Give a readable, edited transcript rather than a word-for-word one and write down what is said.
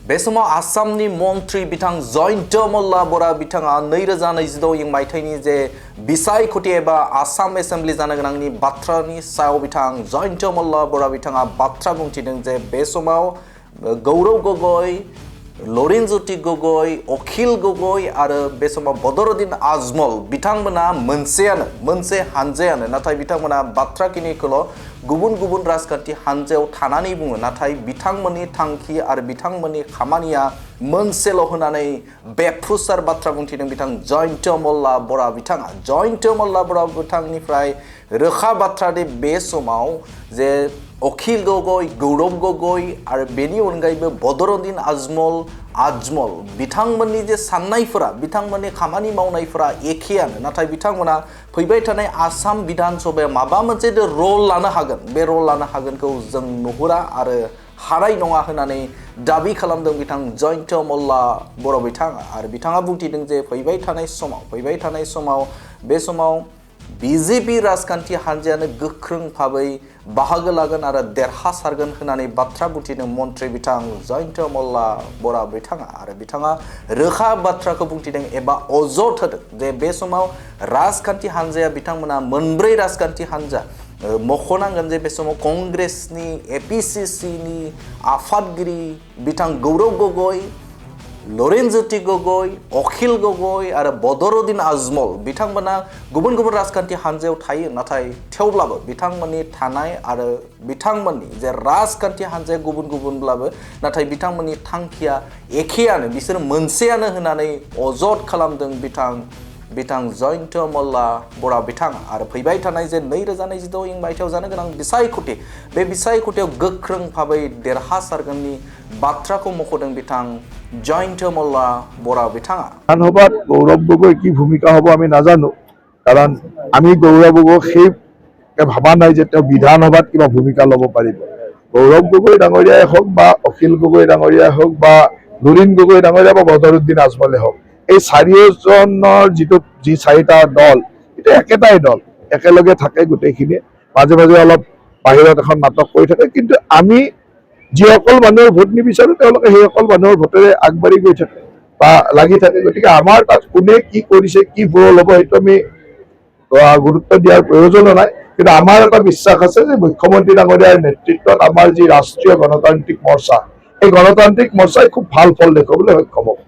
बे समाव आसामनि मन्त्रि बिथां जयन्त मल्ला बरा बिथाङा 2026 मायथाइनि जे बिसायख'थि एबा आसाम एसेम्बलि जानो गोनांनि बाथ्रानि सायाव बिथां जयन्त मल्ला बरा बिथाङा बाथ्रा बुंथिदों जे बे समाव गौरव गगৈ लरेनज्योति गगৈ अखिल गगৈ आरो बे समाव बदरउद आजमल बिथांमोना मोनसे हानजायानो नाथाय बिथांमोना बाथ्राखिनिखौल' गुबुन गुबुन राजखान्थि हानजायाव थानानै बुङो नाथाय बिथांमोननि थांखि आरो बिथांमोननि खामानिया मोनसेल' होननानै बेफुसार बाथ्रा बुंथिदों बिथां जयन्त मल्ला बरा बिथाङा जयन्त मल्ला बरा बिथांनिफ्राय रोखा बाथ्रा दि बे समाव जे अखिल गगৈ गौरव गगৈ आरो बेनि अनगायैबो बदरउद आजमल बिथांमोननि जे साननायफोरा बिथांमोननि खामानि मावनायफोरा एखेयानो नाथाय बिथांमोना फैबाय थानाय आसाम विधान सभायाव माबा मोनसे रल लानो हागोन बे रल लानो हागोनखौ जों नुहुरा आरो हानाय नङा होननानै दाबि खालामदों बिथां जयन्त मल्ला बर' बिथाङा आरो बिथाङा बुंथिदों जे फैबाय थानाय समाव बे समाव बीजेपी राजखान्थि हानजायानो गोख्रों भाबै बाहागो लागोन आरो देरहासारगोन होननानै बाथ्रा बुंथिदों मन्त्रि बिथां जयन्त मल्ला बरा बिथाङा आरो बिथाङा रोखा बाथ्राखौ बुंथिदों एबा अजद होदों जे बे समाव राजखान्थि हानजाया बिथांमोना मोनब्रै राजखान्थि हानजा मख'नांगोन जे बे समाव कंग्रेसनि एपिसिसिनि आफादगिरि बिथां गौरव गगৈ लरेनज्योति गगৈ अखिल गगৈ आरो बदरउद आजमल बिथांमोना गुबुन गुबुन राजखान्थि हानजायाव थायो नाथाय थेवब्लाबो बिथांमोननि थानाय आरो बिथांमोननि जे राजखान्थि हानजाया गुबुन गुबुनब्लाबो नाथाय बिथांमोननि थांखिया एखेयानो बिसोर मोनसेयानो होननानै अजद खालामदों बिथां जयन्त मल्ला बरा बिथाङा आरो फैबाय थानाय जे 2026 मायथाइयाव जानो गोनां बिसायख'थि बे बिसायख'थियाव गोख्रों भाबै देरहासारगोननि बाथ्राखौ मख'दों बिथां जयन्त मल्ला बरा बिथाङा বিধানসভাত গৌৰৱ গগৈ কি ভূমিকা হ'ব আমি নাজানো কাৰণ আমি গৌৰৱ গগৈক সেই ভাবা নাই যে তেওঁ বিধানসভাত কিবা ভূমিকা ল'ব পাৰিব গৌৰৱ গগৈ ডাঙৰীয়াই হওক বা অখিল গগৈ ডাঙৰীয়াই হওক বা লুৰিণ গগৈ ডাঙৰীয়া বা বদৰুদ্দিন আজমলে হওক এই চাৰিওজনৰ যি চাৰিটা দল এটা একেটাই দল একেলগে থাকে গোটেইখিনিয়ে মাজে মাজে অলপ বাহিৰত এখন নাটক কৰি থাকে কিন্তু আমি যিসকল মানুহৰ ভোট নিবিচাৰো তেওঁলোকে সেইসকল মানুহৰ ভোটেৰে আগবাঢ়ি গৈ থাকে বা লাগি থাকে গতিকে আমাৰ তাত কোনে কি কৰিছে কি ভুল হ'ব সেইটো আমি গুৰুত্ব দিয়াৰ প্ৰয়োজনো নাই কিন্তু আমাৰ এটা বিশ্বাস আছে যে মুখ্যমন্ত্ৰী ডাঙৰীয়াৰ নেতৃত্বত আমাৰ যি ৰাষ্ট্ৰীয় গণতান্ত্ৰিক মৰ্চা এই গণতান্ত্ৰিক মৰ্চাই খুব ভাল ফল দেখুৱাবলৈ সক্ষম হ'ব